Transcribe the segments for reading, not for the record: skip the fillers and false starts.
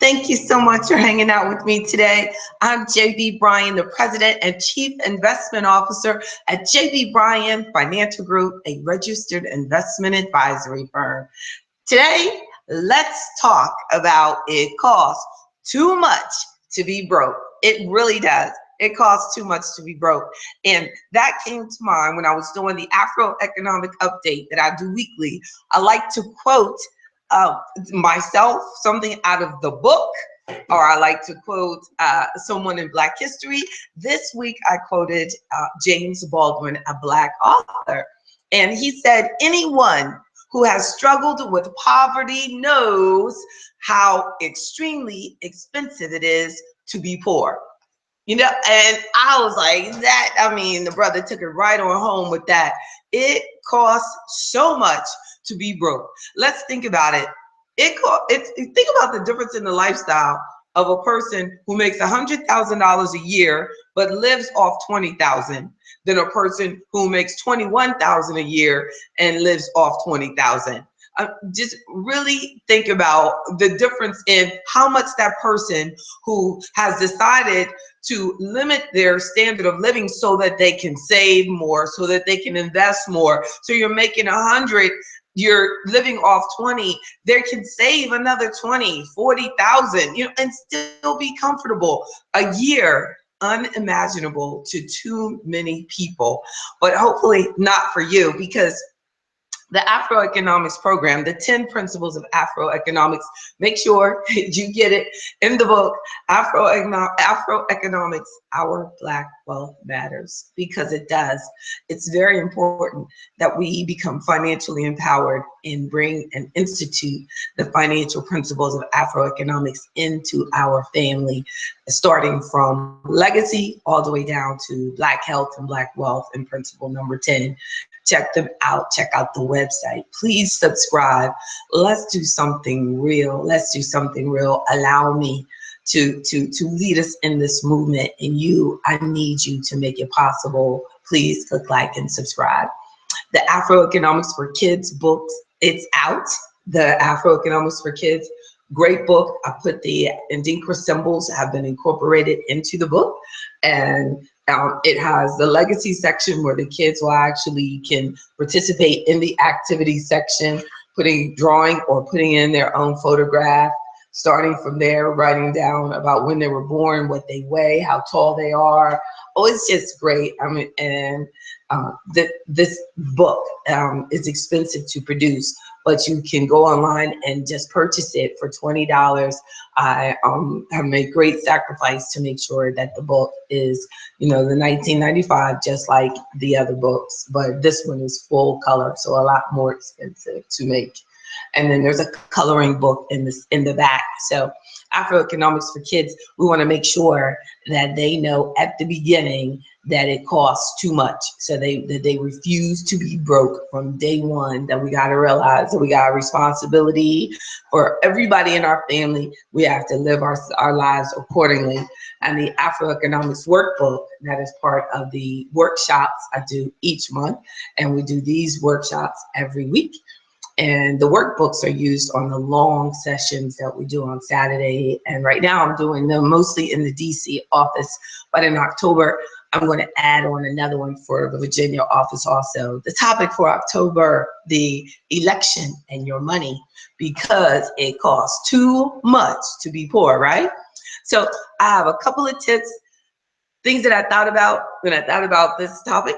Thank you so much for hanging out with me today. I'm JB Bryan, the President and Chief Investment Officer at JB Bryan Financial Group, a registered investment advisory firm. Today, let's talk about it costs too much to be broke. It really does. It costs too much to be broke. And that came to mind when I was doing the AfroEconomic update that I do weekly. I like to quote myself, something out of the book, or I like to quote someone in Black history. This week I quoted James Baldwin, a Black author. And he said, anyone who has struggled with poverty knows how extremely expensive it is to be poor. You know, and I was like, the brother took it right on home with that. It costs so much to be broke. Let's think about it. Think about the difference in the lifestyle of a person who makes $100,000 a year but lives off $20,000 than a person who makes $21,000 a year and lives off $20,000. Just really think about the difference in how much that person who has decided to limit their standard of living so that they can save more, so that they can invest more. So you're making 100, you're living off 20, they can save another 20, 40,000, and still be comfortable. A year, unimaginable to too many people, but hopefully not for you, because the AfroEconomics program, the 10 principles of AfroEconomics, make sure you get it in the book, AfroEconomics, Our Black Wealth Matters, because it does. It's very important that we become financially empowered and bring and institute the financial principles of AfroEconomics into our family, starting from legacy all the way down to Black health and Black wealth, and principle number 10. Check them out. Check out the website. Please subscribe. Let's do something real. Let's do something real. Allow me to lead us in this movement. And I need you to make it possible. Please click like and subscribe. The AfroEconomics for Kids books, it's out. The AfroEconomics for Kids, great book. I put the Adinkra symbols have been incorporated into the book, and it has the legacy section where the kids will actually can participate in the activity section, drawing or putting in their own photograph, starting from there, writing down about when they were born, what they weigh, how tall they are. Oh, it's just great. This book is expensive to produce, but you can go online and just purchase it for $20. I have made great sacrifice to make sure that the book is, the 1995, just like the other books, but this one is full color, so a lot more expensive to make. And then there's a coloring book in the back. So AfroEconomics for Kids, we want to make sure that they know at the beginning that it costs too much, so that they refuse to be broke from day one, that we got to realize that we got a responsibility for everybody in our family. We have to live our lives accordingly. And the AfroEconomics workbook, that is part of the workshops I do each month, and we do these workshops every week. And the workbooks are used on the long sessions that we do on Saturday. And right now I'm doing them mostly in the DC office, but in October, I'm going to add on another one for the Virginia office also. The topic for October, the election and your money, because it costs too much to be poor, right? So I have a couple of tips, things that I thought about when I thought about this topic,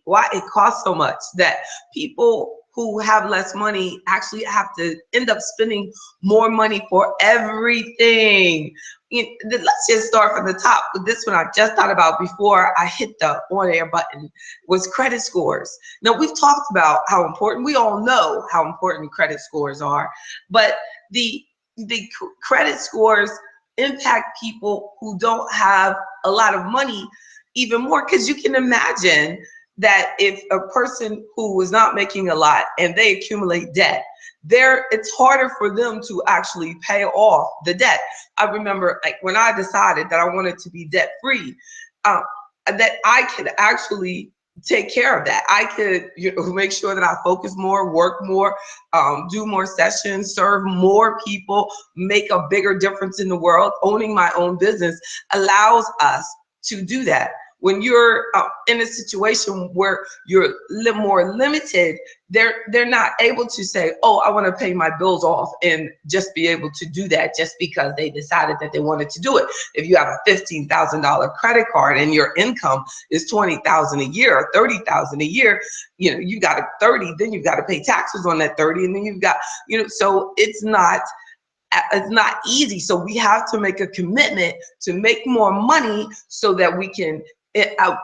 why it costs so much, that people who have less money actually have to end up spending more money for everything. Let's just start from the top. This one I just thought about before I hit the on-air button was credit scores. Now, we've talked about how important, we all know how important credit scores are, but the credit scores impact people who don't have a lot of money even more, because you can imagine that if a person who was not making a lot and they accumulate debt, it's harder for them to actually pay off the debt. I remember, like, when I decided that I wanted to be debt free, that I could actually take care of that. I could, make sure that I focus more, work more, do more sessions, serve more people, make a bigger difference in the world. Owning my own business allows us to do that. When you're in a situation where you're more limited, they're not able to say, oh, I want to pay my bills off and just be able to do that just because they decided that they wanted to do it. If you have a $15,000 credit card and your income is $20,000 a year or $30,000 a year, you got a 30, then you've got to pay taxes on that 30, and then you've got, so it's not easy. So we have to make a commitment to make more money so that we can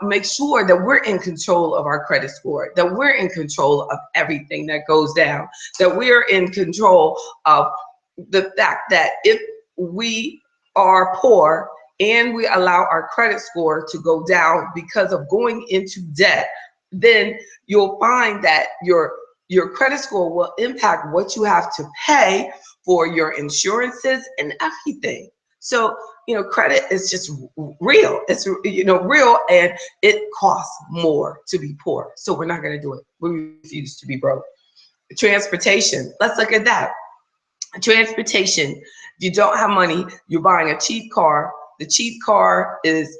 make sure that we're in control of our credit score, that we're in control of everything that goes down, that we're in control of the fact that if we are poor and we allow our credit score to go down because of going into debt, then you'll find that your credit score will impact what you have to pay for your insurances and everything. So, credit is just real. It's, real, and it costs more to be poor. So we're not going to do it. We refuse to be broke. Transportation. Let's look at that. Transportation. You don't have money. You're buying a cheap car. The cheap car is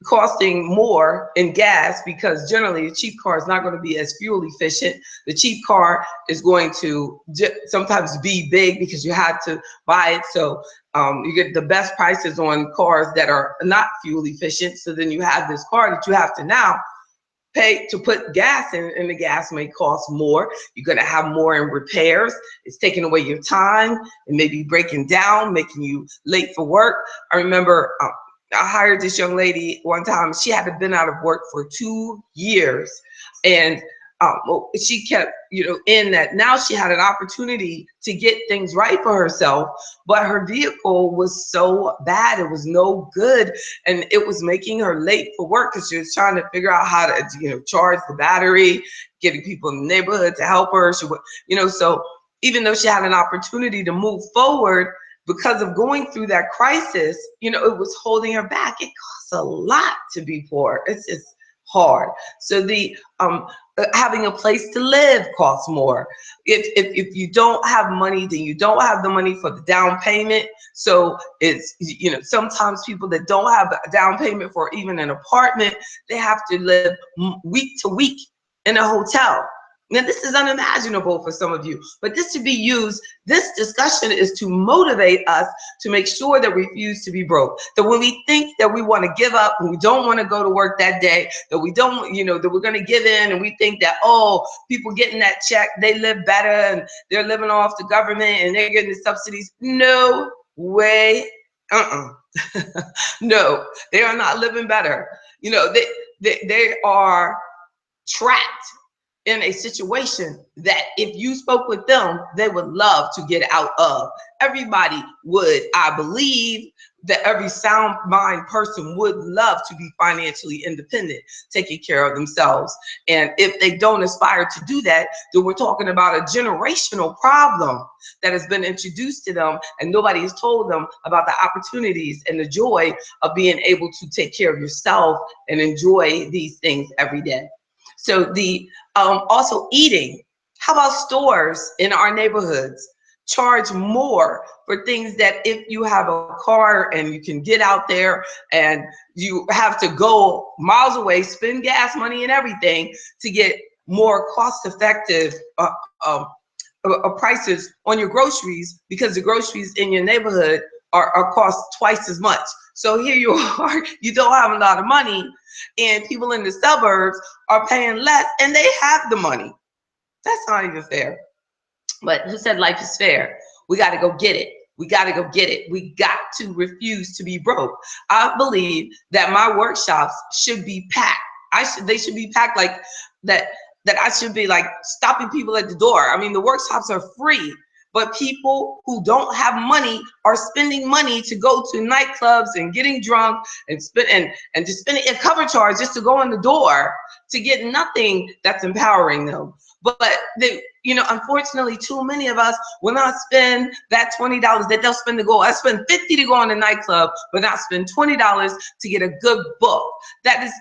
costing more in gas because generally the cheap car is not going to be as fuel efficient. The cheap car is going to sometimes be big because you had to buy it. So you get the best prices on cars that are not fuel efficient. So then you have this car that you have to now pay to put gas in, and the gas may cost more. You're going to have more in repairs. It's taking away your time and maybe breaking down, making you late for work. I remember I hired this young lady one time. She had been out of work for 2 years, and she kept, in that. Now she had an opportunity to get things right for herself, but her vehicle was so bad, it was no good, and it was making her late for work because she was trying to figure out how to, charge the battery, getting people in the neighborhood to help her. She would, so even though she had an opportunity to move forward, because of going through that crisis, it was holding her back. It costs a lot to be poor. It's just hard. So the having a place to live costs more. If you don't have money, then you don't have the money for the down payment. So it's, sometimes people that don't have a down payment for even an apartment, they have to live week to week in a hotel. Now, this is unimaginable for some of you, but this should be used. This discussion is to motivate us to make sure that we refuse to be broke. That when we think that we want to give up, when we don't want to go to work that day, that we don't, that we're going to give in, and we think that, oh, people getting that check, they live better and they're living off the government and they're getting the subsidies. No way. No, they are not living better. They are trapped in a situation that if you spoke with them, they would love to get out of. Everybody would, I believe, that every sound mind person would love to be financially independent, taking care of themselves. And if they don't aspire to do that, then we're talking about a generational problem that has been introduced to them, and nobody has told them about the opportunities and the joy of being able to take care of yourself and enjoy these things every day. So the also eating. How about stores in our neighborhoods charge more for things that if you have a car and you can get out there and you have to go miles away, spend gas money and everything to get more cost-effective prices on your groceries, because the groceries in your neighborhood are cost twice as much. So here you are, you don't have a lot of money, and people in the suburbs are paying less and they have the money. That's not even fair. But who said life is fair? We got to go get it. We got to go get it. We got to refuse to be broke. I believe that my workshops should be packed. They should be packed like that. That I should be like stopping people at the door. I mean, the workshops are free, but people who don't have money are spending money to go to nightclubs and getting drunk and just spending a cover charge just to go in the door to get nothing that's empowering them. But they, unfortunately, too many of us will not spend that $20 that they'll spend to go. I spend $50 to go in the nightclub, but not spend $20 to get a good book. That is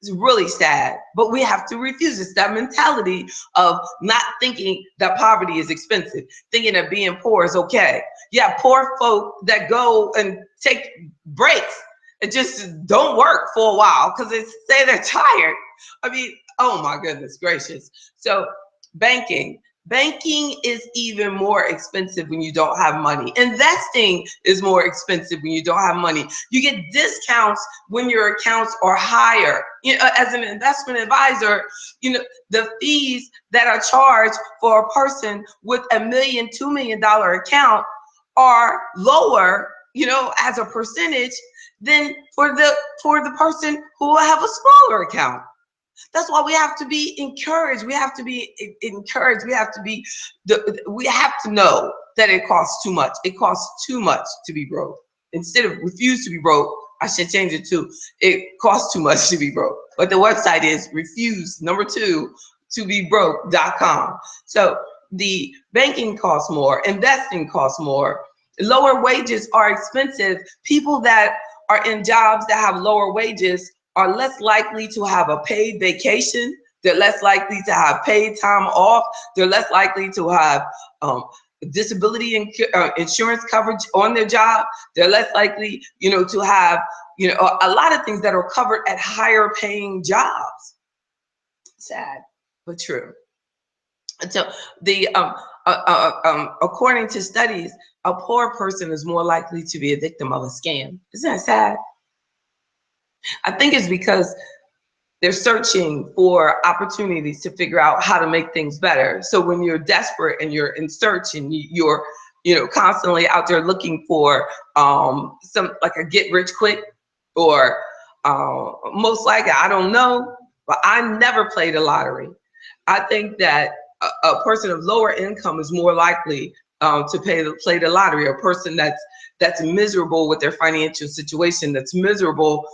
It's really sad, but we have to refuse. It's that mentality of not thinking that poverty is expensive, thinking that being poor is okay. Yeah, poor folk that go and take breaks and just don't work for a while because they say they're tired. I mean, oh my goodness gracious. So banking. Banking is even more expensive when you don't have money. Investing is more expensive when you don't have money. You get discounts when your accounts are higher. You know, as an investment advisor, you know, the fees that are charged for a person with $1 million, $2 million account are lower, you know, as a percentage than for the person who will have a smaller account. That's why we have to be encouraged. We have to be encouraged. We have to be, we have to know that it costs too much. It costs too much to be broke. Instead of refuse to be broke, I should change it to it costs too much to be broke. But the website is refuse2 to be broke.com. So the banking costs more, investing costs more, lower wages are expensive. People that are in jobs that have lower wages are less likely to have a paid vacation. They're less likely to have paid time off. They're less likely to have disability insurance coverage on their job. They're less likely, you know, to have, you know, a lot of things that are covered at higher paying jobs. Sad, but true. And so the according to studies, a poor person is more likely to be a victim of a scam. Isn't that sad? I think it's because they're searching for opportunities to figure out how to make things better. So when you're desperate and you're in search and you're, you know, constantly out there looking for some like a get rich quick or most likely, I don't know, but I never played the lottery. I think that a person of lower income is more likely to play the lottery. A person that's miserable with their financial situation, that's miserable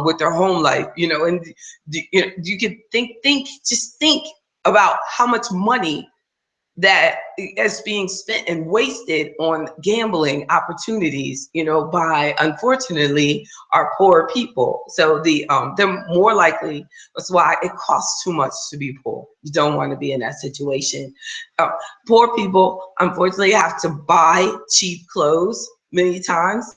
with their home life, you know, and you can just think about how much money that is being spent and wasted on gambling opportunities, you know, by unfortunately our poor people. So they're more likely. That's why it costs too much to be poor. You don't want to be in that situation. Poor people unfortunately have to buy cheap clothes many times.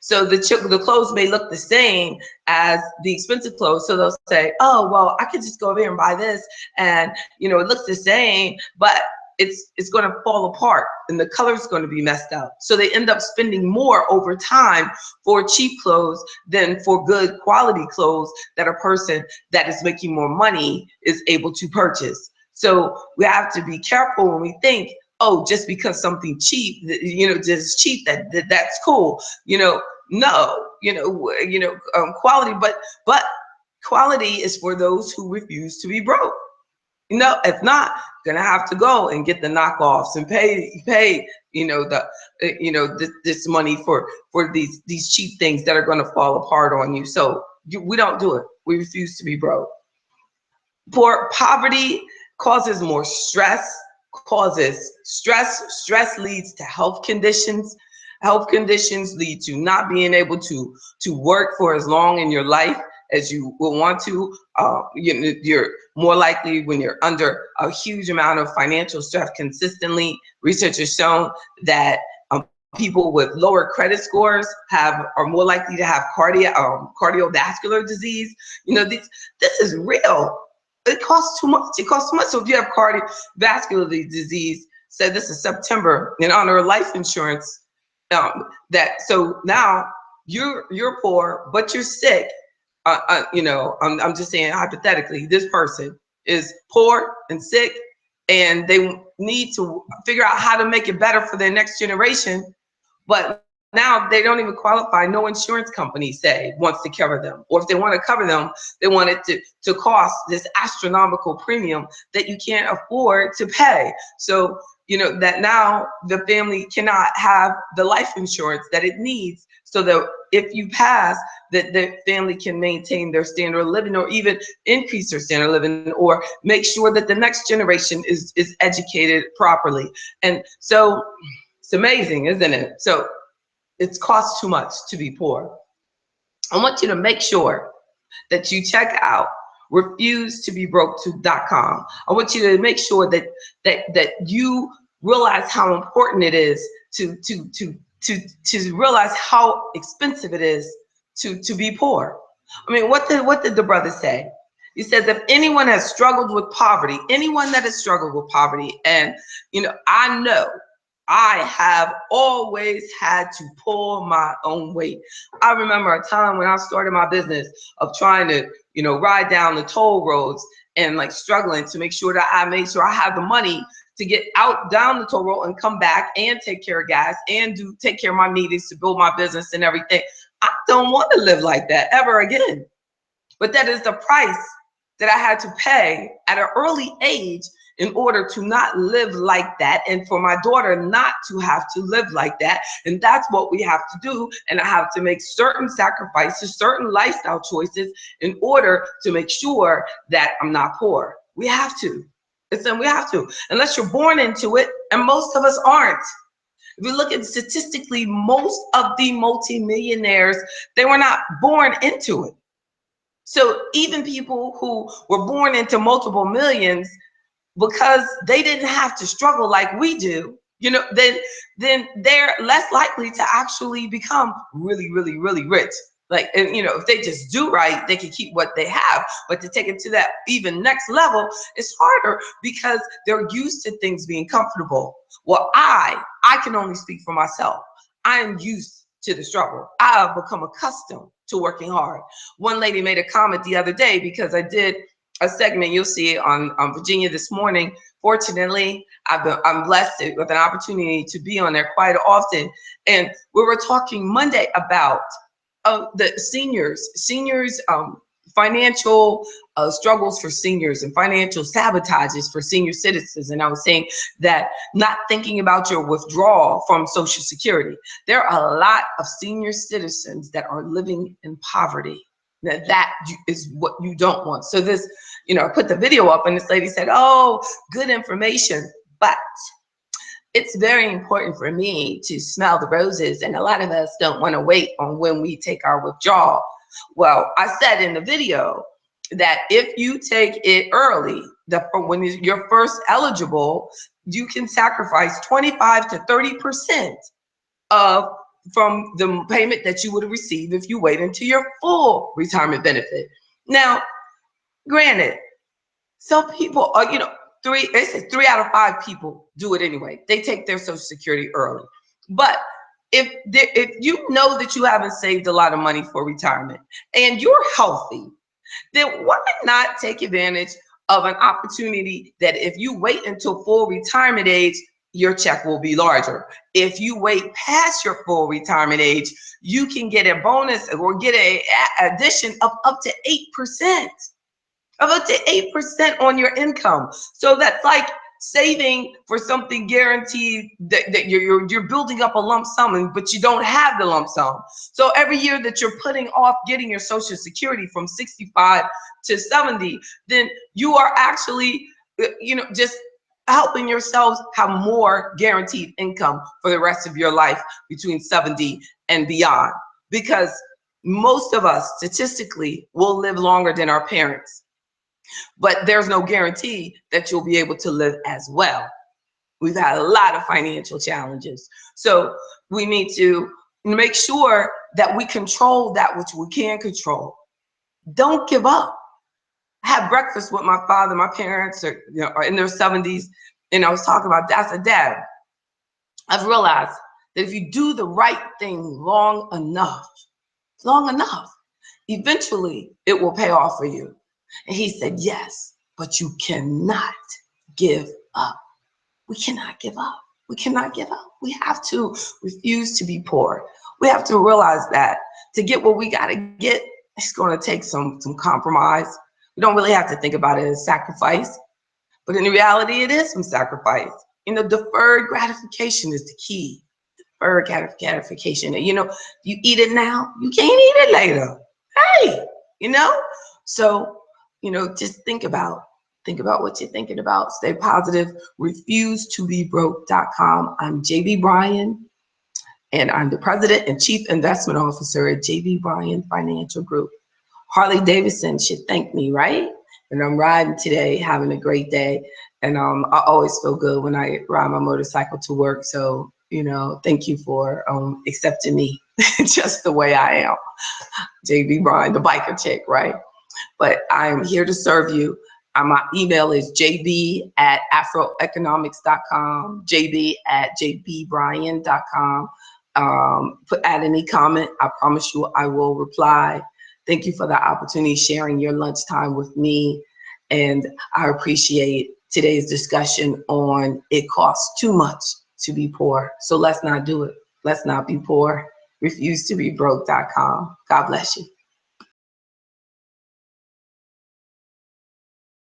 So the clothes may look the same as the expensive clothes. So they'll say, oh, well, I could just go over here and buy this. And, you know, it looks the same, but it's going to fall apart and the color's going to be messed up. So they end up spending more over time for cheap clothes than for good quality clothes that a person that is making more money is able to purchase. So we have to be careful when we think, oh, just because something cheap, you know, just cheap, that's cool. You know, no, quality, but quality is for those who refuse to be broke. You know, if not, gonna have to go and get the knockoffs and pay, you know, this money for these cheap things that are gonna fall apart on you. So we don't do it. We refuse to be broke. Poverty causes more stress. Stress leads to health conditions. Health conditions lead to not being able to work for as long in your life as you will want to. You're more likely when you're under a huge amount of financial stress consistently. Research has shown that people with lower credit scores are more likely to have cardiovascular disease. You know, this is real. It costs too much. It costs too much. So if you have cardiovascular disease, say this is September, in honor of life insurance, so now you're poor, but you're sick. You know, I'm just saying hypothetically, this person is poor and sick, and they need to figure out how to make it better for their next generation. But now they don't even qualify. No insurance company, say, wants to cover them. Or if they want to cover them, they want it to cost this astronomical premium that you can't afford to pay. So, you know, that now the family cannot have the life insurance that it needs, so that if you pass, that the family can maintain their standard of living or even increase their standard of living, or make sure that the next generation is educated properly. And so it's amazing, isn't it? So it costs too much to be poor. I want you to make sure that you check out refusetobebroke.com. I want you to make sure that you realize how important it is to realize how expensive it is to be poor. I mean, what did the brother say? He says, if anyone has struggled with poverty, anyone that has struggled with poverty, and I know I have always had to pull my own weight. I remember a time when I started my business of trying to, ride down the toll roads and like struggling to make sure that I made sure I have the money to get out down the toll road and come back and take care of gas and take care of my meetings to build my business and everything. I don't want to live like that ever again. But that is the price that I had to pay at an early age in order to not live like that, and for my daughter not to have to live like that. And that's what we have to do. And I have to make certain sacrifices, certain lifestyle choices in order to make sure that I'm not poor. We have to. We have to, unless you're born into it, and most of us aren't. If you look at statistically, most of the multimillionaires, they were not born into it. So even people who were born into multiple millions, because they didn't have to struggle like we do, then they're less likely to actually become really, really, really rich. Like, and if they just do right, they can keep what they have. But to take it to that even next level, it's harder because they're used to things being comfortable. Well, I can only speak for myself. I'm used to the struggle. I've become accustomed to working hard. One lady made a comment the other day because I did a segment, you'll see it on Virginia This Morning. Fortunately, I'm blessed with an opportunity to be on there quite often. And we were talking Monday about the seniors, financial struggles for seniors and financial sabotages for senior citizens. And I was saying that not thinking about your withdrawal from Social Security. There are a lot of senior citizens that are living in poverty. That is what you don't want. So this, I put the video up and this lady said, oh, good information, but it's very important for me to smell the roses. And a lot of us don't want to wait on when we take our withdrawal. Well, I said in the video that if you take it early, when you're first eligible, you can sacrifice 25 to 30% from the payment that you would receive if you wait until your full retirement benefit. Now, granted, some people are, they say 3 out of 5 people do it anyway. They take their Social Security early. But if you know that you haven't saved a lot of money for retirement and you're healthy, then why not take advantage of an opportunity that if you wait until full retirement age, your check will be larger. If you wait past your full retirement age, you can get a bonus or get an addition of up to 8%. Of up to 8% on your income. So that's like saving for something guaranteed that you're building up a lump sum, but you don't have the lump sum. So every year that you're putting off getting your Social Security from 65 to 70, then you are actually, just helping yourselves have more guaranteed income for the rest of your life between 70 and beyond. Because most of us statistically will live longer than our parents. But there's no guarantee that you'll be able to live as well. We've had a lot of financial challenges. So we need to make sure that we control that which we can control. Don't give up. I had breakfast with my father. My parents are, are in their 70s. And I was talking about that. I said, Dad, I've realized that if you do the right thing long enough, eventually it will pay off for you. And he said, yes, but you cannot give up. We cannot give up. We cannot give up. We have to refuse to be poor. We have to realize that to get what we got to get, it's going to take some compromise. We don't really have to think about it as sacrifice, but in reality, it is some sacrifice. Deferred gratification is the key. Deferred gratification. You eat it now, you can't eat it later. Hey, So, just think about what you're thinking about. Stay positive. Refusetobebroke.com. I'm JB Bryan, and I'm the President and Chief Investment Officer at JB Bryan Financial Group. Harley Davidson should thank me, right? And I'm riding today, having a great day. And I always feel good when I ride my motorcycle to work. So, you know, thank you for accepting me just the way I am. JB Bryan, the biker chick, right? But I'm here to serve you. My email is jb@afroeconomics.com, jb@jbbryan.com. Add any comment. I promise you I will reply. Thank you for the opportunity sharing your lunchtime with me. And I appreciate today's discussion on it costs too much to be poor. So let's not do it. Let's not be poor. Refuse to be broke.com. God bless you.